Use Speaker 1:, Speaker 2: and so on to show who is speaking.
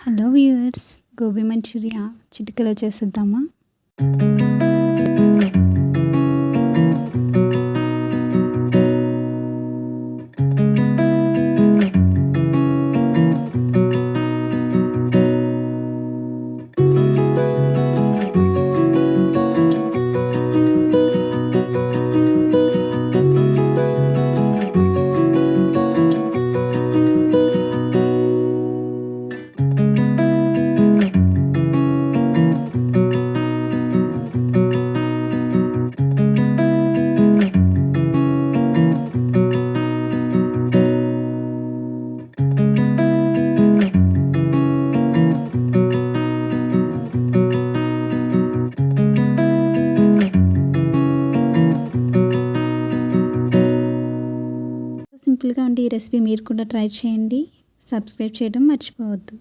Speaker 1: Hello viewers, gobi Manchuria చిటికలో చేసేద్దామా? సింపుల్గా ఉండి ఈ రెసిపీ మీరు కూడా ట్రై చేయండి. సబ్స్క్రైబ్ చేయడం మర్చిపోవద్దు.